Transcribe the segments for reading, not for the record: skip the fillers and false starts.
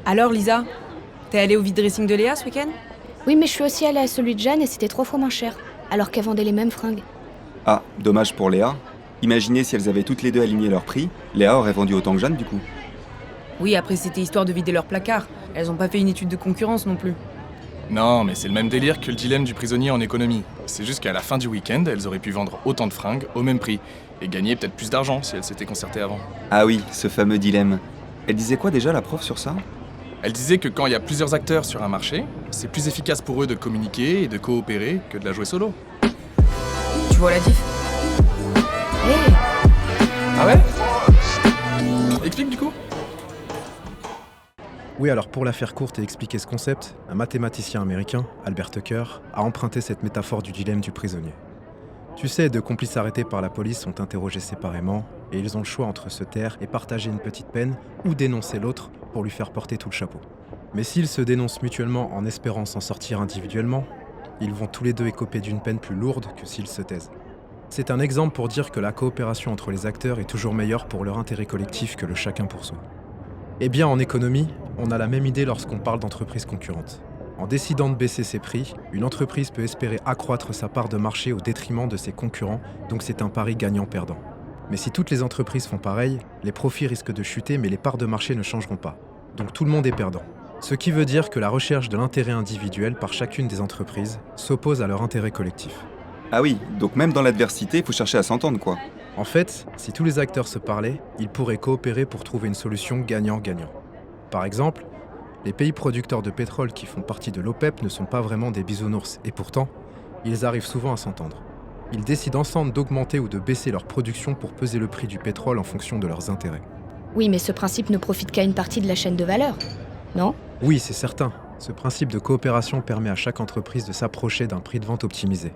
Alors Lisa, t'es allée au vide dressing de Léa ce week-end? Oui, mais je suis aussi allée à celui de Jeanne et c'était 3 fois moins cher. Alors qu'elles vendaient les mêmes fringues. Ah, dommage pour Léa. Imaginez si elles avaient toutes les deux aligné leur prix, Léa aurait vendu autant que Jeanne du coup. Oui, après c'était histoire de vider leur placard. Elles ont pas fait une étude de concurrence non plus. Non, mais c'est le même délire que le dilemme du prisonnier en économie. C'est juste qu'à la fin du week-end, elles auraient pu vendre autant de fringues au même prix et gagner peut-être plus d'argent si elles s'étaient concertées avant. Ah oui, ce fameux dilemme. Elle disait quoi déjà la prof sur ça? Elle disait que quand il y a plusieurs acteurs sur un marché, c'est plus efficace pour eux de communiquer et de coopérer que de la jouer solo. Tu vois la diff? Hé Ah ouais? Explique du coup. Oui, alors pour la faire courte et expliquer ce concept, un mathématicien américain, Albert Tucker, a emprunté cette métaphore du dilemme du prisonnier. Tu sais, deux complices arrêtés par la police sont interrogés séparément et ils ont le choix entre se taire et partager une petite peine ou dénoncer l'autre pour lui faire porter tout le chapeau. Mais s'ils se dénoncent mutuellement en espérant s'en sortir individuellement, ils vont tous les deux écoper d'une peine plus lourde que s'ils se taisent. C'est un exemple pour dire que la coopération entre les acteurs est toujours meilleure pour leur intérêt collectif que le chacun pour soi. Eh bien, en économie, on a la même idée lorsqu'on parle d'entreprises concurrentes. En décidant de baisser ses prix, une entreprise peut espérer accroître sa part de marché au détriment de ses concurrents, donc c'est un pari gagnant-perdant. Mais si toutes les entreprises font pareil, les profits risquent de chuter mais les parts de marché ne changeront pas. Donc tout le monde est perdant. Ce qui veut dire que la recherche de l'intérêt individuel par chacune des entreprises s'oppose à leur intérêt collectif. Ah oui, donc même dans l'adversité, il faut chercher à s'entendre quoi. En fait, si tous les acteurs se parlaient, ils pourraient coopérer pour trouver une solution gagnant-gagnant. Par exemple, les pays producteurs de pétrole qui font partie de l'OPEP ne sont pas vraiment des bisounours, et pourtant, ils arrivent souvent à s'entendre. Ils décident ensemble d'augmenter ou de baisser leur production pour peser le prix du pétrole en fonction de leurs intérêts. Oui, mais ce principe ne profite qu'à une partie de la chaîne de valeur, non? Oui, c'est certain. Ce principe de coopération permet à chaque entreprise de s'approcher d'un prix de vente optimisé.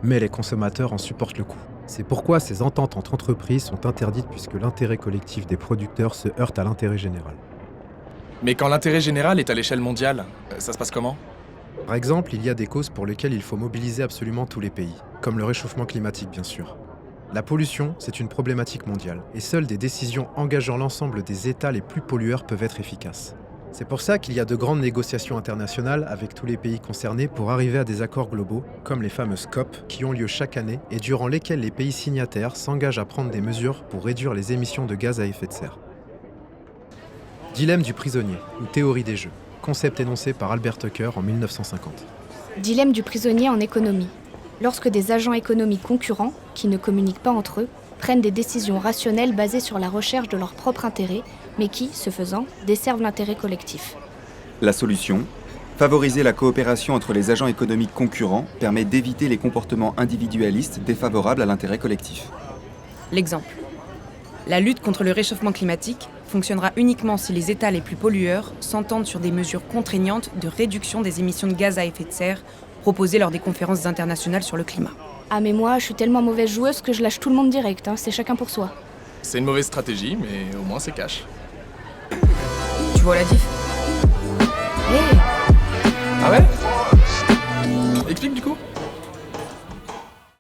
Mais les consommateurs en supportent le coût. C'est pourquoi ces ententes entre entreprises sont interdites puisque l'intérêt collectif des producteurs se heurte à l'intérêt général. Mais quand l'intérêt général est à l'échelle mondiale, ça se passe comment? Par exemple, il y a des causes pour lesquelles il faut mobiliser absolument tous les pays, comme le réchauffement climatique bien sûr. La pollution, c'est une problématique mondiale, et seules des décisions engageant l'ensemble des États les plus pollueurs peuvent être efficaces. C'est pour ça qu'il y a de grandes négociations internationales avec tous les pays concernés pour arriver à des accords globaux, comme les fameuses COP, qui ont lieu chaque année et durant lesquelles les pays signataires s'engagent à prendre des mesures pour réduire les émissions de gaz à effet de serre. Dilemme du prisonnier, ou théorie des jeux, concept énoncé par Albert Tucker en 1950. Dilemme du prisonnier en économie. Lorsque des agents économiques concurrents, qui ne communiquent pas entre eux, prennent des décisions rationnelles basées sur la recherche de leur propre intérêt, mais qui, ce faisant, desservent l'intérêt collectif. La solution, favoriser la coopération entre les agents économiques concurrents permet d'éviter les comportements individualistes défavorables à l'intérêt collectif. L'exemple. La lutte contre le réchauffement climatique fonctionnera uniquement si les États les plus pollueurs s'entendent sur des mesures contraignantes de réduction des émissions de gaz à effet de serre proposées lors des conférences internationales sur le climat. Ah mais moi, je suis tellement mauvaise joueuse que je lâche tout le monde direct, c'est chacun pour soi. C'est une mauvaise stratégie, mais au moins c'est cash. Tu vois la diff? Hé Ah ouais? Explique du coup.